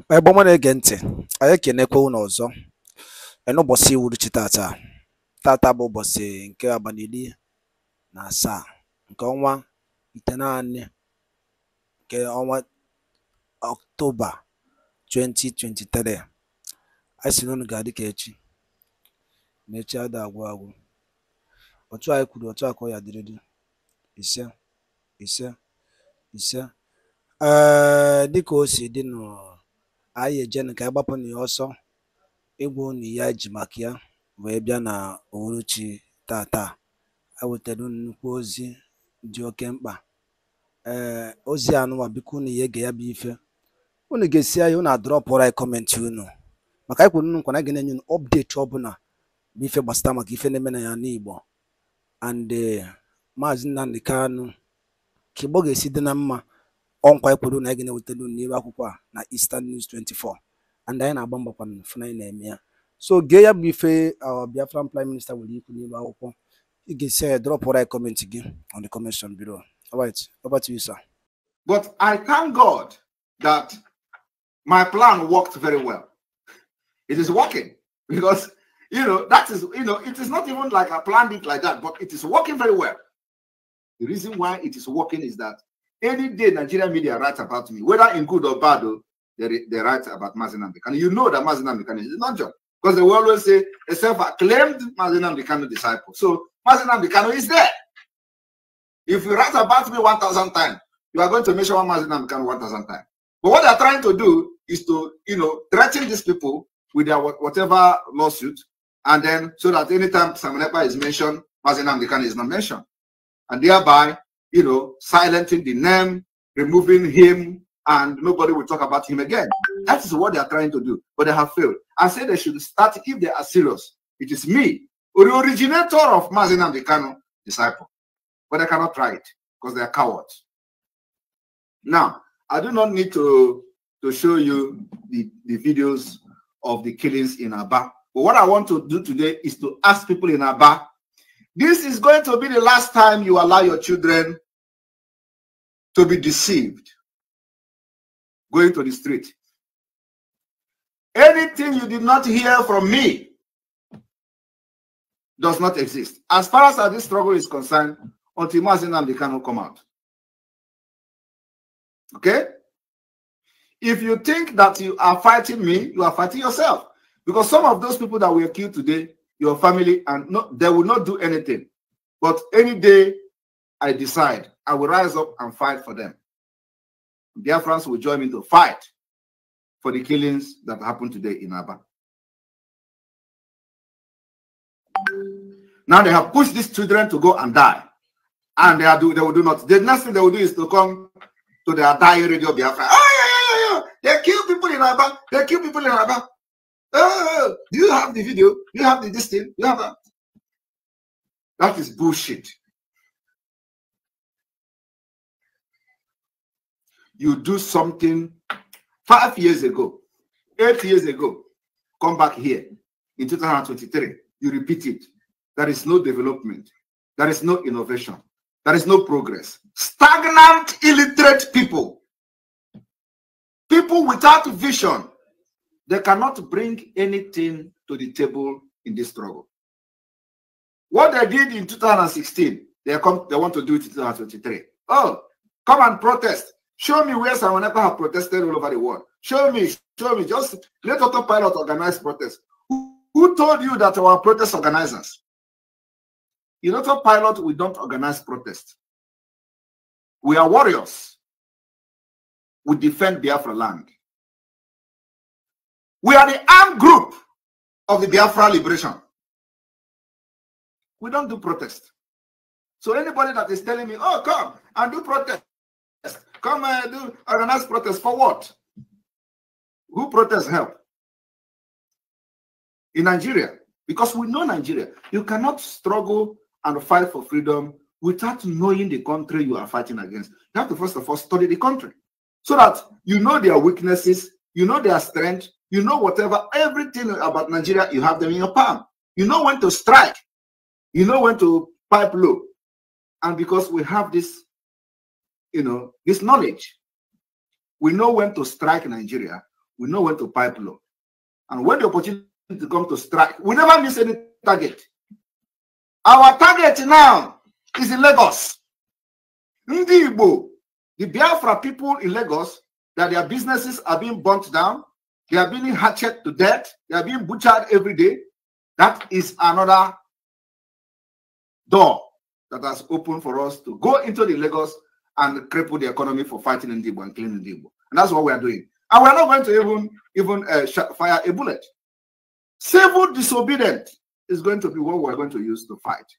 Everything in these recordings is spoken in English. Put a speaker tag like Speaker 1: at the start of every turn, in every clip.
Speaker 1: Ebe ọma na-ege ntị, anyị ekenekwa unu ọzọ n'ụbọchị iwuruchi tata bụ ụbọchị nke abalị 17 nke ọnwa itenaanị nke ọnwa Ọktoba 2023. Anyị sị na unu ga-adị ka echi na echi ada agwụ agwụ. Otu anyị kwuru otu a ka ọ ya dịrịdị. Ise dịka o si dị nụ, anyị ejena ka anyị gbapụ na ya ọsọ ịgwa unu ya ji maka ya wee bịa na uhuruchi tata. Anyị wetara unu nnukwu ozi dị oke mkpa. Ozi anụwa biko unu ya ege ya bụ ife. Unu ga-esi anyị unu adrọpụrụ anyị kọmentị unu, maka anyị kwuru unu nkwa na ga na-enye unu ọpdeti ọbụla bụ ife gbasara maka ife na-eme na ya n'Igbo. And Maazị Nnamdi Kanu ka Igbo ga-esi dị na mma ọnkwa anyị kwuru na anyị ga-ewetara unu n'ihu akwụkwọ a na Eastern News 24, and anyị na-agba mbakwa na anyị na-eme ya. So gee ya bụ ife Biafran Prime Minister nwere ikwu n'ihu akwụkwọ. Ị ga-esi anyị drọpụrụ anyị kọmentị gị on the comment section below. All right, over to you, sir.
Speaker 2: But I thank God that my plan worked very well. It is working because, that is, it is not even like I planned it like that, but it is working very well. The reason why it is working is that any day Nigerian media write about me, whether in good or bad, they write about Mazi Nnamdi Kanu. You know that Mazi Nnamdi Kanu is not job, because they will always say a self-acclaimed Mazi Nnamdi Kanu disciple. So Mazi Nnamdi Kanu is there. If you write about me 1,000 times, you are going to mention Mazi Nnamdi Kanu 1,000 times. But what they are trying to do is to, threaten these people with their whatever lawsuit, and then so that anytime Simon Ekpa is mentioned, Mazi Nnamdi Kanu is not mentioned, and thereby, silencing the name, removing him, and nobody will talk about him again. That is what they are trying to do, but they have failed. I say they should start, if they are serious. It is me, the originator of Mazi Nnamdi Kanu disciple, but they cannot try it because they are cowards. Now, I do not need to show you the videos of the killings in Aba. But what I want to do today is to ask people in Aba, this is going to be the last time you allow your children to be deceived going to the street. Anything you did not hear from me does not exist. As far as this struggle is concerned, until Mazi Nnamdi Kanu come out. Okay? If you think that you are fighting me, you are fighting yourself. Because some of those people that were killed today, your family, and they will not do anything. But any day I decide, I will rise up and fight for them. Their friends will join me to fight for the killings that happened today in Aba. Now they have pushed these children to go and die. And they will do not. The next thing they will do is to come to their dying radio Biafra. Oh, yeah. They kill people in Aba. They kill people in Aba. Oh, do you have the video? Do you have this thing? You have that? That is bullshit. You do something 5 years ago, 8 years ago, come back here in 2023, you repeat it. There is no development. There is no innovation. There is no progress. Stagnant, illiterate people. People without vision. They cannot bring anything to the table in this struggle. What they did in 2016, they want to do it in 2023. Oh, come and protest. Show me where Simon Ekpa have protested all over the world. Show me. Just let Autopilot organize protests. Who told you that our protest organizers? In Autopilot, we don't organize protests. We are warriors. We defend Biafra land. We are the armed group of the Biafra liberation. We don't do protest. So anybody that is telling me, oh, come and do protest, come and do organize protest for what? Who protests help? In Nigeria, because we know Nigeria, you cannot struggle and fight for freedom without knowing the country you are fighting against. You have to first of all study the country so that you know their weaknesses, you know their strength, you know whatever, everything about Nigeria, you have them in your palm. You know when to strike, you know when to pipe low. And because we have this, this knowledge, we know when to strike Nigeria, We know when to pipe low. And when the opportunity comes to strike, we never miss any target. Our target now is in Lagos. Ndi Igbo, the Biafra people in Lagos, that their businesses are being burnt down, they are being hatched to death, they are being butchered every day. That is another door that has opened for us to go into the Lagos and cripple the economy for fighting in Igbo and killing Igbo. And that's what we are doing. And we are not going to even fire a bullet. Civil disobedience is going to be what we are going to use to fight.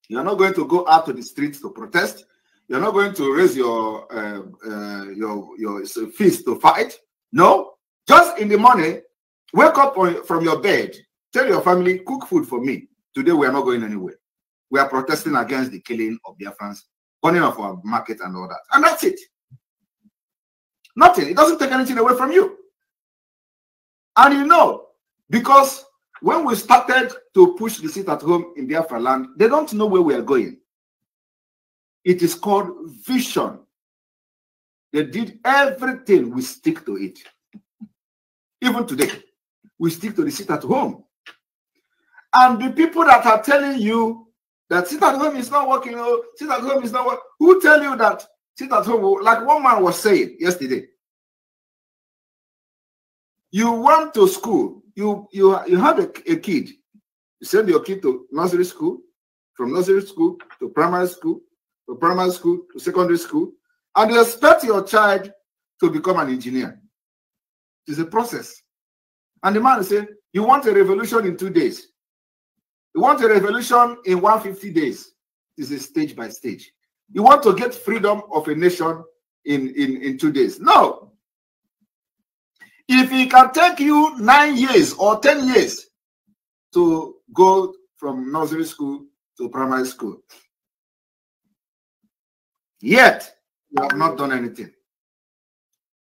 Speaker 2: You are not going to go out to the streets to protest. You are not going to raise your fist to fight. No, just in the morning, wake up from your bed, tell your family, cook food for me. Today we are not going anywhere. We are protesting against the killing of Biafrans, burning of our market and all that. And that's it. Nothing. It doesn't take anything away from you. And you know, because when we started to push the sit at home in Biafra land, they don't know where we are going. It is called vision. They did everything. We stick to it. Even today, we stick to the sit at home. And the people that are telling you that sit at home is not working, oh, sit at home is not working, who tell you that sit at home, like one man was saying yesterday, you went to school, you have a kid, you send your kid to nursery school, from nursery school to primary school, to primary school to secondary school, and you expect your child to become an engineer. It's a process. And the man say, you want a revolution in 2 days. You want a revolution in 150 days. It's a stage by stage. You want to get freedom of a nation in 2 days. No. If it can take you 9 years or 10 years to go from nursery school to primary school, yet you have not done anything.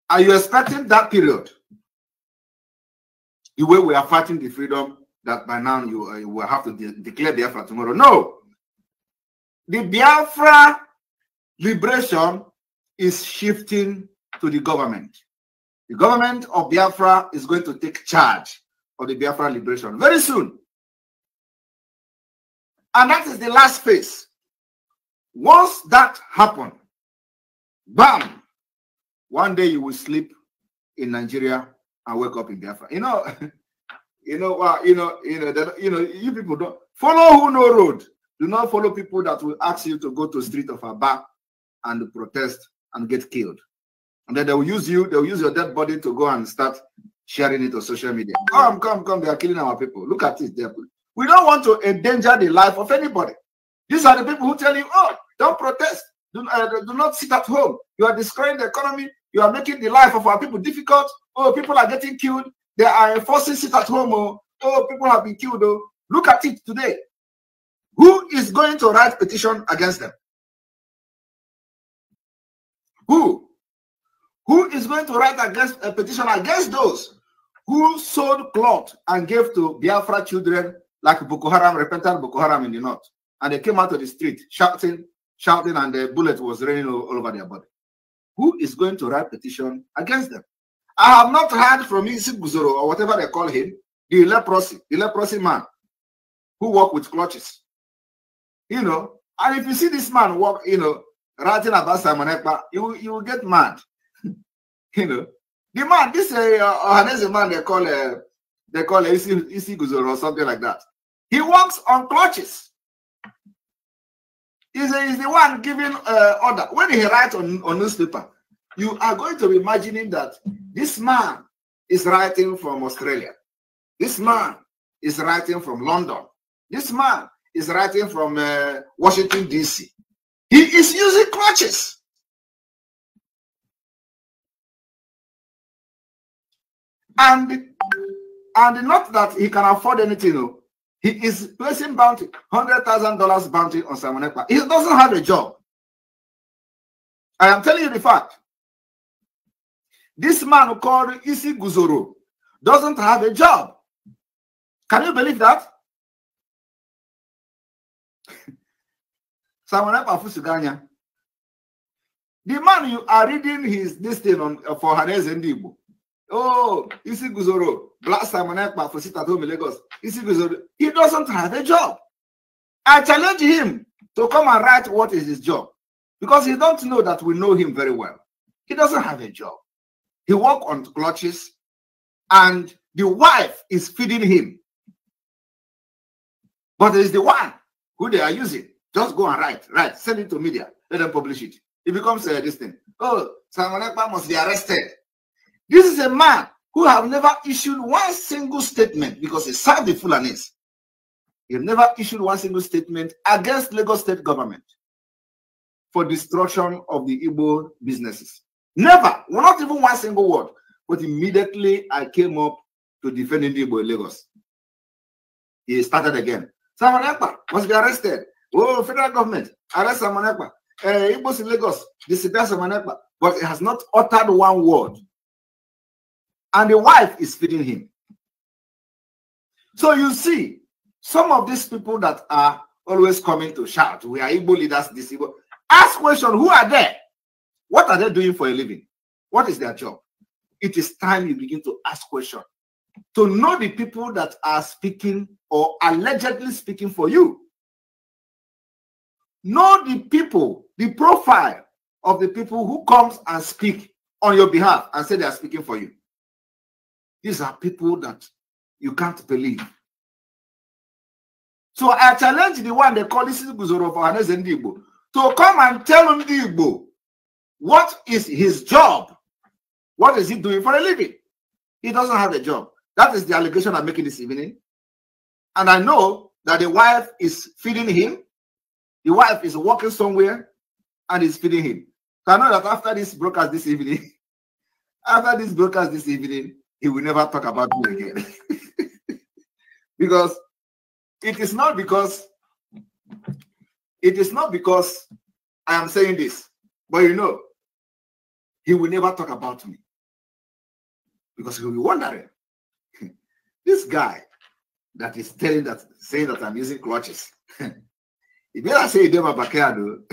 Speaker 2: Are you expecting that period, the way we are fighting the freedom, that by now you will have to declare Biafra tomorrow? No. The Biafra liberation is shifting to the government. The government of Biafra is going to take charge of the Biafra liberation very soon. And that is the last phase. Once that happens, bam, one day you will sleep in Nigeria and wake up in Biafra. You people don't follow who know road. Do not follow people that will ask you to go to the street of Aba and protest and get killed. And then they will use you, they will use your dead body to go and start sharing it on social media. Come, they are killing our people. Look at it. We don't want to endanger the life of anybody. These are the people who tell you, oh, don't protest. Do not sit at home. You are destroying the economy. You are making the life of our people difficult. Oh, people are getting killed. They are enforcing sit at home. Oh, people have been killed. Oh, look at it today. Who is going to write petition against them? Who? Who is going to write a petition against those who sold cloth and gave to Biafra children like Boko Haram, repentant Boko Haram in the north? And they came out of the street shouting, and the bullet was raining all over their body. Who is going to write petition against them? I have not heard from Isi Guzoro or whatever they call him, the leprosy man who walk with clutches. And if you see this man walk, writing about Simon Ekpa, you will get mad. The man, this Ohanese man they call Isi Guzoro or something like that. He walks on clutches. He's the one giving order. When he writes on newspaper, you are going to be imagining that this man is writing from Australia. This man is writing from London. This man is writing from Washington, D.C. He is using clutches. And not that he can afford anything. He is placing bounty, $100,000 bounty on Simon Ekpa. He doesn't have a job. I am telling you the fact. This man called Isi Guzoro doesn't have a job. Can you believe that? Simon Ekpa Fusuganya. The man you are reading this thing on for Hanez Ndibo. Oh, Isi Guzoro, Black Simon Ekpa for sit at home in Lagos. Isi Guzoro, he doesn't have a job. I challenge him to come and write what is his job, because he don't know that we know him very well. He doesn't have a job. He works on clutches, and the wife is feeding him. But it's the one who they are using. Just go and write, send it to media, let them publish it. It becomes this thing. Oh, Simon Ekpa must be arrested. This is a man who have never issued one single statement, because he served the Fulanis. He never issued one single statement against Lagos state government for destruction of the Igbo businesses. Never, not even one single word. But immediately I came up to defending the Igbo in Lagos. He started again. Simon Ekpa must be arrested. Oh, federal government, arrest Simon Ekpa. Igbos in Lagos, disappear Simon Ekpa. But he has not uttered one word. And the wife is feeding him. So you see, some of these people that are always coming to shout, we are Igbo leaders, this Igbo. Ask question, who are they? What are they doing for a living? What is their job? It is time you begin to ask questions to know the people that are speaking or allegedly speaking for you. Know the people, the profile of the people who comes and speak on your behalf and say they are speaking for you. These are people that you can't believe. So I challenge the one they call this Guzoro for Hanez Ndibo to come and tell Ndibo what is his job. What is he doing for a living? He doesn't have a job. That is the allegation I'm making this evening. And I know that the wife is feeding him. The wife is working somewhere and is feeding him. So I know that after this broadcast this evening, he will never talk about me again. Because it is not because I am saying this, but you know, he will never talk about me. Because he will be wondering, this guy that is saying that I'm using clutches. It better say it in my backyard.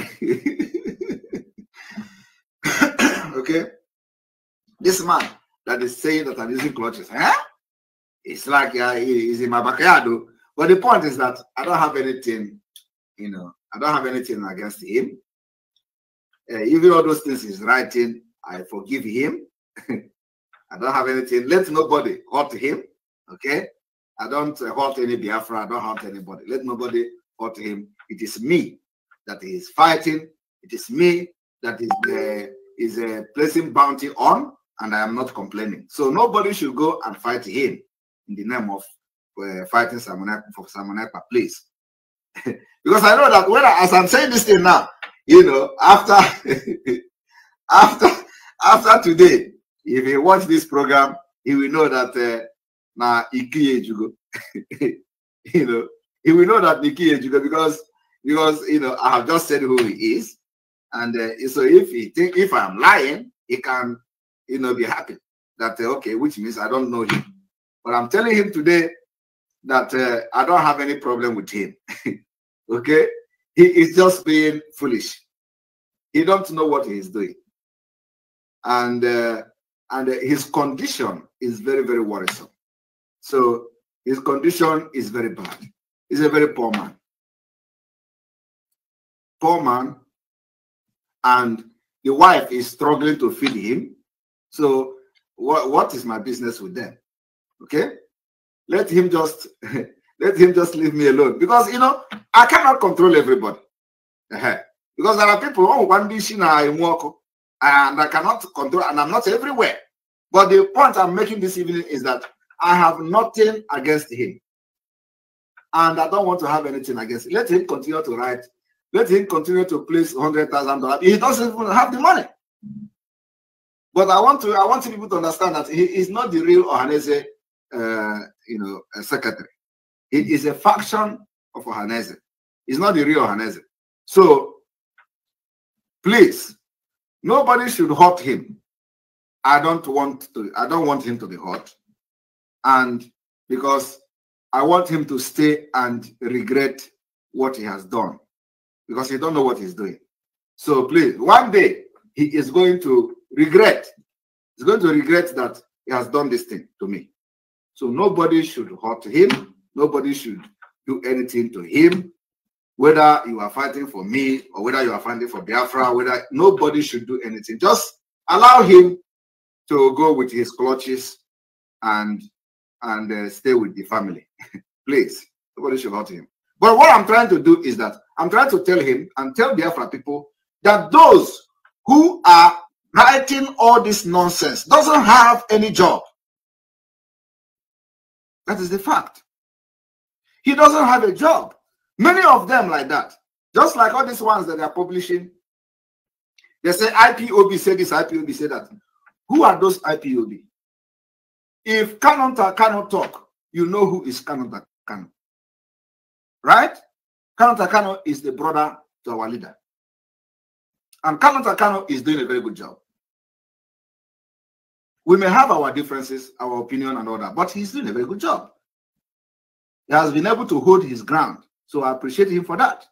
Speaker 2: Okay? This man that is saying that I'm using clutches, it's like he's in my backyard. But the point is that I don't have anything, I don't have anything against him. Even all those things he's writing, I forgive him. I don't have anything. Let nobody hurt him. Okay? I don't hurt any Biafra. I don't hurt anybody. Let nobody hurt him. It is me that he is fighting. It is me that is placing bounty on, and I am not complaining. So nobody should go and fight him in the name of fighting Simon Ekpa, please. Because I know that as I'm saying this thing now, after today, if he watch this program, he will know that na Ikiye Jugo. He will know that Ikiye Jugo because I have just said who he is, and so if I'm lying, he can be happy that okay, which means I don't know him. But I'm telling him today that I don't have any problem with him. Okay, he is just being foolish. He don't know what he is doing, and his condition is very, very worrisome. So his condition is very bad. He's a very poor man. Poor man, and the wife is struggling to feed him. So what is my business with them? Okay, let him just leave me alone, because I cannot control everybody. Because there are people who want to and I cannot control, and I'm not everywhere. But the point I'm making this evening is that I have nothing against him, and I don't want to have anything against him. Let him continue to write. Let him continue to place $100,000. He doesn't even have the money. But I want people to understand that he is not the real Ohaneze, secretary. He is a faction of Ohaneze. He's not the real Ohaneze. So please, nobody should hurt him. I don't want him to be hurt, and because I want him to stay and regret what he has done, because he don't know what he's doing. So please, one day he is going to regret. He's going to regret that he has done this thing to me. So nobody should hurt him. Nobody should do anything to him. Whether you are fighting for me or whether you are fighting for Biafra, whether nobody should do anything. Just allow him to go with his clutches and stay with the family. Please, nobody should hurt him. But what I'm trying to do is that I'm trying to tell him and tell Biafra people that those who are writing all this nonsense doesn't have any job. That is the fact. He doesn't have a job. Many of them like that. Just like all these ones that they are publishing. They say IPOB said this, IPOB said that. Who are those IPOB? If Kanonta cannot talk, you know who is Kanonta Kano. Right? Kanonta Kano is the brother to our leader. And Kanonta Kano is doing a very good job. We may have our differences, our opinion and all that, but he's doing a very good job. He has been able to hold his ground. So I appreciate him for that.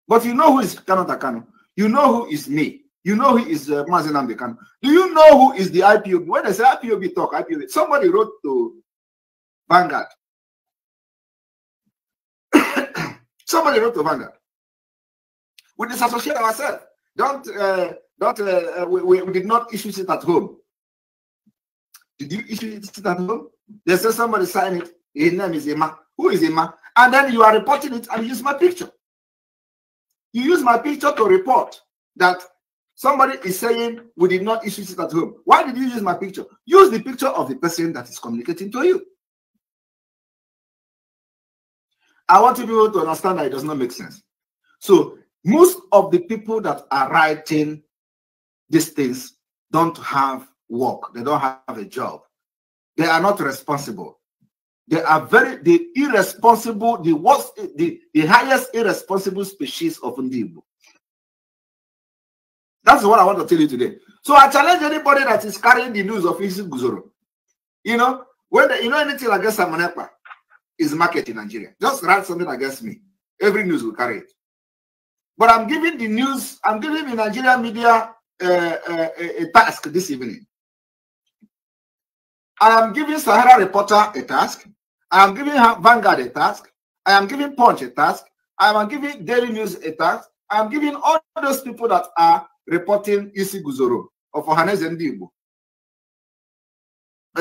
Speaker 2: But you know who is Kanonta Kano? You know who is me. You know who is Mazi Nnamdi Kanu. Do you know who is the IPOB? When they say IPOB talk, IPOB, somebody wrote to Vanguard. Somebody wrote to Vanguard. We disassociate ourselves. We did not issue it at home. Did you issue it at home? They say somebody signed it. His name is Emma. Who is Emma? And then you are reporting it and use my picture. You use my picture to report that somebody is saying we did not issue it at home. Why did you use my picture? Use the picture of the person that is communicating to you. I want people to understand that it does not make sense. So most of the people that are writing these things don't have work. They don't have a job. They are not responsible. They are the irresponsible, the worst, the highest irresponsible species of Ndibo. That's what I want to tell you today. So I challenge anybody that is carrying the news of Isi Guzoro. You know, anything against Amanepa is market in Nigeria. Just write something against me. Every news will carry it. But I'm giving the news, I'm giving the Nigerian media a task this evening. I am giving Sahara Reporter a task. I am giving Vanguard a task. I am giving Punch a task. I am giving Daily News a task. I am giving all those people that are reporting Isi Guzoro of Ohaneze Ndigbo.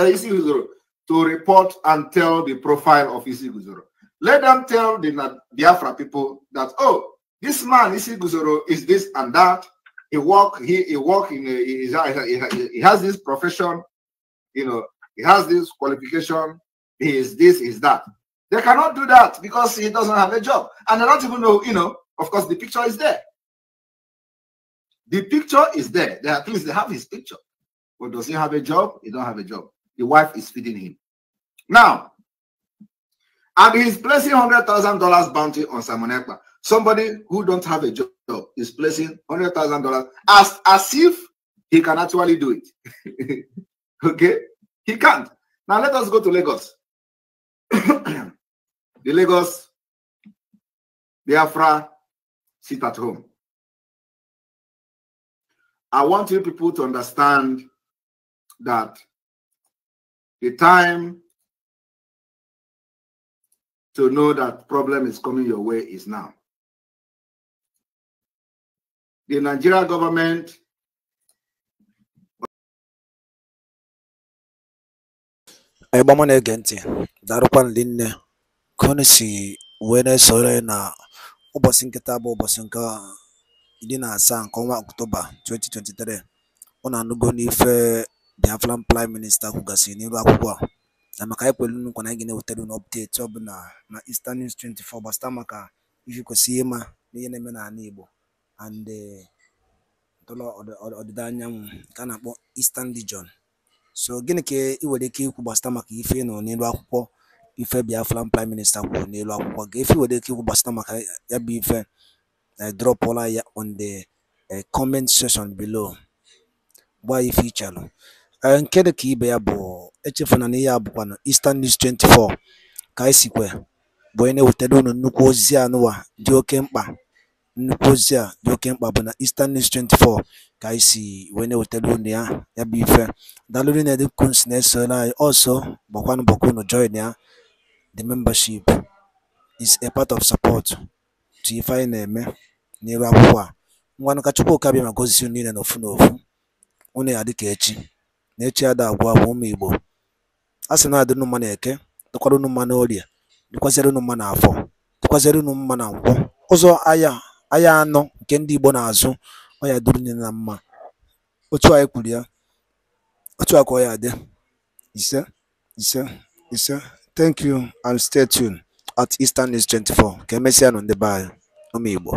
Speaker 2: Isi Guzoro to report and tell the profile of Isi Guzoro. Let them tell the Biafra people that, oh, this man Isi Guzoro is this and that. He has this profession, you know, he has this qualification, he is this, is that. They cannot do that because he doesn't have a job. And they don't even know, you know, of course, the picture is there. The picture is there. At least they have his picture. But does he have a job? He don't have a job. The wife is feeding him. Now, and he's placing $100,000 bounty on Simon Ekpa. Somebody who don't have a job is placing $100,000 as if he can actually do it. Okay? He can't. Now let us go to Lagos. The Lagos, Biafra, sit at home. I want you people to understand that the time to know that problem is coming your way is now. The Nigerian government
Speaker 1: Ebama na-ege ntị darụkwa ndị nne ka unu si wee na-esore na ụbọchị nkịta bụ ụbọchị nke 17 nke ọnwa Ọktoba 2023. Ọ na-anụgo n'ife Biafran Prime Minister kwugasị n'iru akwụkwọ a na maka anyị kwelu nkwa na anyị ga-ewetara unu update ọbụla na Eastern News 24 gbasara maka ife kwesịrị ịma n'ihe na-eme n'ala Igbo and ọdịda anyanwụ nke a na-akpọ Eastern Region. So gịnị ka ị nwere ike ikwu gbasara maka ife nọ n'elu akwụkwọ ife Biafran Prime Minister kwuru n'elu akwụkwọ ga ife nwere ike ikwu gbasara maka ya bụ ife drop all ya on the comment section below. Gba ife ichalụ nke dị ka ibe ya bụ echefuna na ihe abụkwa na Eastern News 24 ka anyị sikwe bụ onye na-ewetara unu nnukwu ozi anụwa dị oke mkpa nnukwu ozi a dị oke mkpa bụ na Eastern News 24 ka anyị si wee na-ewetara unu ya bụ ife. Daalụ na dịka unu si na-esoro anyị, ọsọ gbakwanụ mbọ ka unu join ya. The membership is a part of support to ife anyị na-eme n'elu akwụkwọ a. Ngwanụ ka Chukwuka bịa ma gozie unu niile n'ofu n'ofu. Unu ya dịka echi na echi ada agwụ agwụ ụmụ Igbo. A sị na adị unu mma na Eke, dịkwara unu mma n'Orie, dịkwazịrị unu mma na Afọ, dịkwazịrị unu mma na Nkwọ. Ụzọ aya anọ nke ndị Igbo na-azụ, ọ ya duru niile na mma. Otu anyị kwuru ya, otu a ka ọ ya dị. Ise ise ise. Thank you and stay tuned at Eastern News 24. Ka emesịa nụ ndị be anyị ụmụ Igbo.